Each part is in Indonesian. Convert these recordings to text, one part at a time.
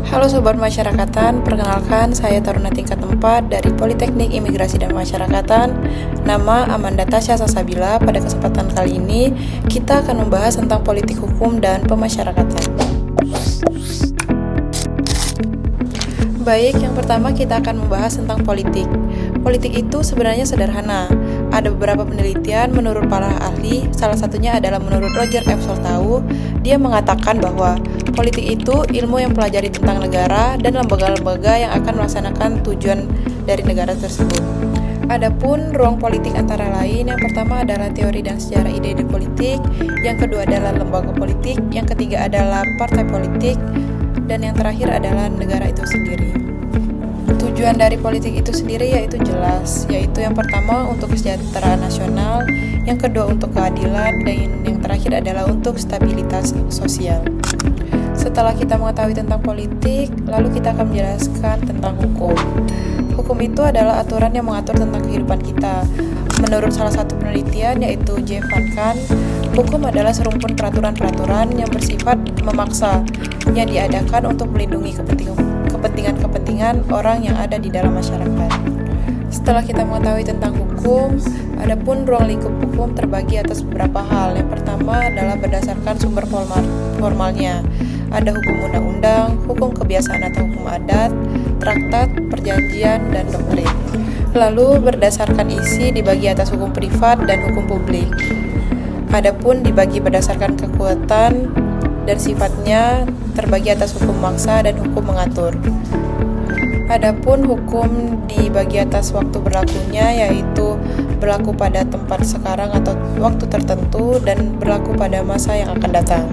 Halo Sobat Masyarakatan, perkenalkan saya Taruna Tingkat 4 dari Politeknik Imigrasi dan Masyarakatan. Nama Amanda Tasya Sasabila. Pada kesempatan kali ini, kita akan membahas tentang politik hukum dan pemasyarakatan. Baik, yang pertama kita akan membahas tentang politik. Politik itu sebenarnya sederhana. Ada beberapa penelitian menurut para ahli, salah satunya adalah menurut Roger F. Soltau. Dia mengatakan bahwa politik itu ilmu yang pelajari tentang negara dan lembaga-lembaga yang akan melaksanakan tujuan dari negara tersebut. Adapun ruang politik antara lain, yang pertama adalah teori dan sejarah ide-ide politik, yang kedua adalah lembaga politik, yang ketiga adalah partai politik, dan yang terakhir adalah negara itu sendiri. Tujuan dari politik itu sendiri yaitu jelas, yaitu yang pertama untuk kesejahteraan nasional, yang kedua untuk keadilan, dan yang terakhir adalah untuk stabilitas sosial. Setelah kita mengetahui tentang politik, lalu kita akan menjelaskan tentang hukum. Hukum itu adalah aturan yang mengatur tentang kehidupan kita. Menurut salah satu penelitian yaitu J. Van Kan, hukum adalah serumpun peraturan-peraturan yang bersifat memaksa yang diadakan untuk melindungi kepentingan orang yang ada di dalam masyarakat. Setelah kita mengetahui tentang hukum, adapun ruang lingkup hukum terbagi atas beberapa hal. Yang pertama adalah berdasarkan sumber formalnya. Ada hukum undang-undang, hukum kebiasaan atau hukum adat, traktat, perjanjian, dan doktrin. Lalu berdasarkan isi dibagi atas hukum privat dan hukum publik. Adapun dibagi berdasarkan kekuatan dan sifatnya terbagi atas hukum maksa dan hukum mengatur. Adapun hukum dibagi atas waktu berlakunya, yaitu berlaku pada tempat sekarang atau waktu tertentu dan berlaku pada masa yang akan datang.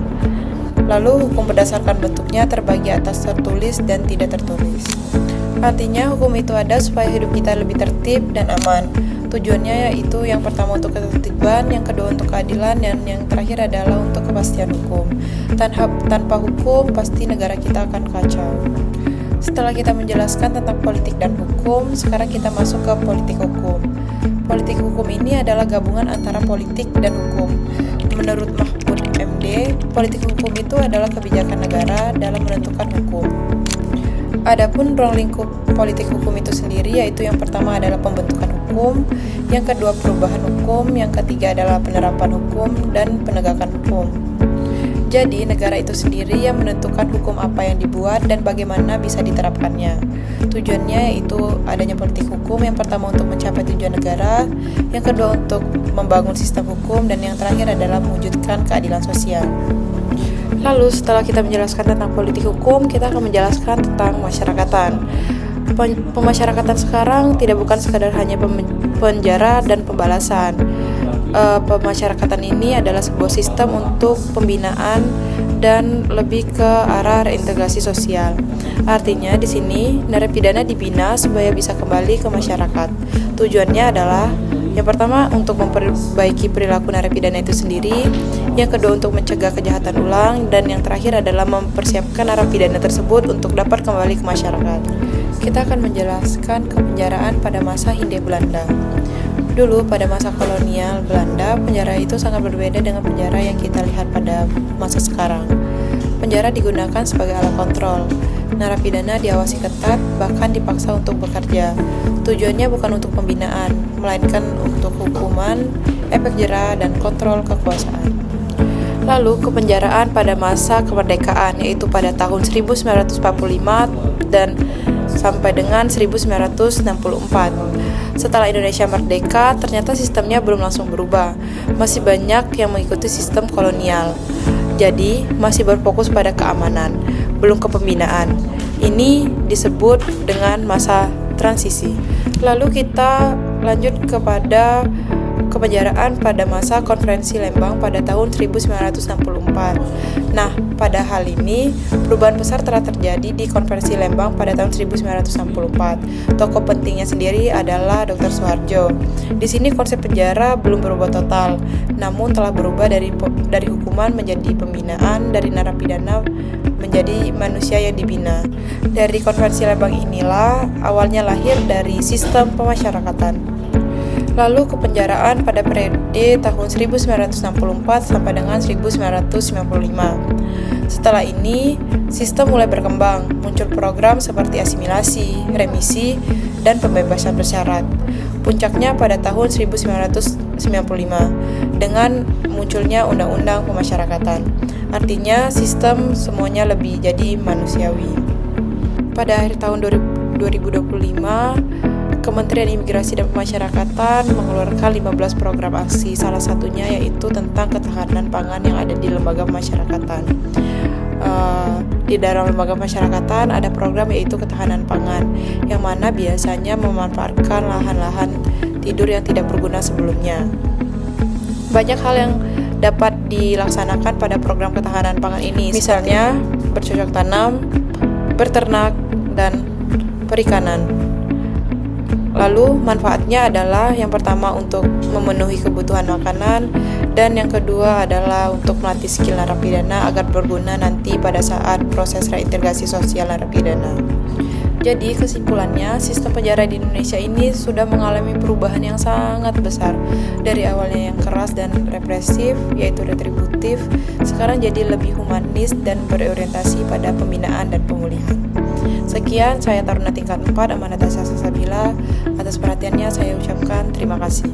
Lalu hukum berdasarkan bentuknya terbagi atas tertulis dan tidak tertulis. Artinya hukum itu ada supaya hidup kita lebih tertib dan aman. Tujuannya yaitu yang pertama untuk ketertiban, yang kedua untuk keadilan, dan yang terakhir adalah untuk kepastian hukum. Tanpa hukum, pasti negara kita akan kacau. Setelah kita menjelaskan tentang politik dan hukum, sekarang kita masuk ke politik hukum. Politik hukum ini adalah gabungan antara politik dan hukum. Menurut Mahfud MD, politik hukum itu adalah kebijakan negara dalam menentukan hukum. Adapun ruang lingkup politik hukum itu sendiri, yaitu yang pertama adalah pembentukan hukum, yang kedua perubahan hukum, yang ketiga adalah penerapan hukum dan penegakan hukum. Jadi, negara itu sendiri yang menentukan hukum apa yang dibuat dan bagaimana bisa diterapkannya. Tujuannya yaitu adanya politik hukum, yang pertama untuk mencapai tujuan negara, yang kedua untuk membangun sistem hukum, dan yang terakhir adalah mewujudkan keadilan sosial. Lalu setelah kita menjelaskan tentang politik hukum, kita akan menjelaskan tentang masyarakatan. Pemasyarakatan sekarang tidak bukan sekadar hanya penjara dan pembalasan. Pemasyarakatan ini adalah sebuah sistem untuk pembinaan dan lebih ke arah reintegrasi sosial. Artinya di sini narapidana dibina supaya bisa kembali ke masyarakat. Tujuannya adalah yang pertama untuk memperbaiki perilaku narapidana itu sendiri, yang kedua untuk mencegah kejahatan ulang, dan yang terakhir adalah mempersiapkan narapidana tersebut untuk dapat kembali ke masyarakat. Kita akan menjelaskan kepenjaraan pada masa Hindia Belanda. Dulu pada masa kolonial Belanda, penjara itu sangat berbeda dengan penjara yang kita lihat pada masa sekarang. Penjara digunakan sebagai alat kontrol. Narapidana diawasi ketat, bahkan dipaksa untuk bekerja. Tujuannya bukan untuk pembinaan, melainkan untuk hukuman, efek jera, dan kontrol kekuasaan. Lalu kepenjaraan pada masa kemerdekaan, yaitu pada tahun 1945 dan sampai dengan 1964. Setelah Indonesia merdeka, ternyata sistemnya belum langsung berubah. Masih banyak yang mengikuti sistem kolonial. Jadi, masih berfokus pada keamanan, belum kepembinaan. Ini disebut dengan masa transisi. Lalu kita lanjut kepada kepenjaraan pada masa Konferensi Lembang pada tahun 1964. Nah, pada hal ini, perubahan besar telah terjadi di Konferensi Lembang pada tahun 1964. Tokoh pentingnya sendiri adalah Dr. Soeharjo. Di sini konsep penjara belum berubah total, namun telah berubah dari hukuman menjadi pembinaan, dari narapidana menjadi manusia yang dibina. Dari Konferensi Lembang inilah awalnya lahir dari sistem pemasyarakatan. Lalu kepenjaraan pada periode tahun 1964 sampai dengan 1995. Setelah ini, sistem mulai berkembang, muncul program seperti asimilasi, remisi, dan pembebasan bersyarat. Puncaknya pada tahun 1995 dengan munculnya Undang-Undang Pemasyarakatan. Artinya sistem semuanya lebih jadi manusiawi. Pada akhir tahun 2025, Kementerian Imigrasi dan Pemasyarakatan mengeluarkan 15 program aksi, salah satunya yaitu tentang ketahanan pangan yang ada di lembaga pemasyarakatan. Di dalam lembaga pemasyarakatan ada program yaitu ketahanan pangan, yang mana biasanya memanfaatkan lahan-lahan tidur yang tidak berguna sebelumnya. Banyak hal yang dapat dilaksanakan pada program ketahanan pangan ini, misalnya bercocok tanam, berternak, dan perikanan. Lalu manfaatnya adalah yang pertama untuk memenuhi kebutuhan makanan, dan yang kedua adalah untuk melatih skill narapidana agar berguna nanti pada saat proses reintegrasi sosial narapidana. Jadi kesimpulannya, sistem penjara di Indonesia ini sudah mengalami perubahan yang sangat besar. Dari awalnya yang keras dan represif, yaitu retributif, sekarang jadi lebih humanis dan berorientasi pada pembinaan dan pemulihan. Sekian, saya Taruna tingkat 4 Amanat Tasya Salsabila. Atas perhatiannya saya ucapkan terima kasih.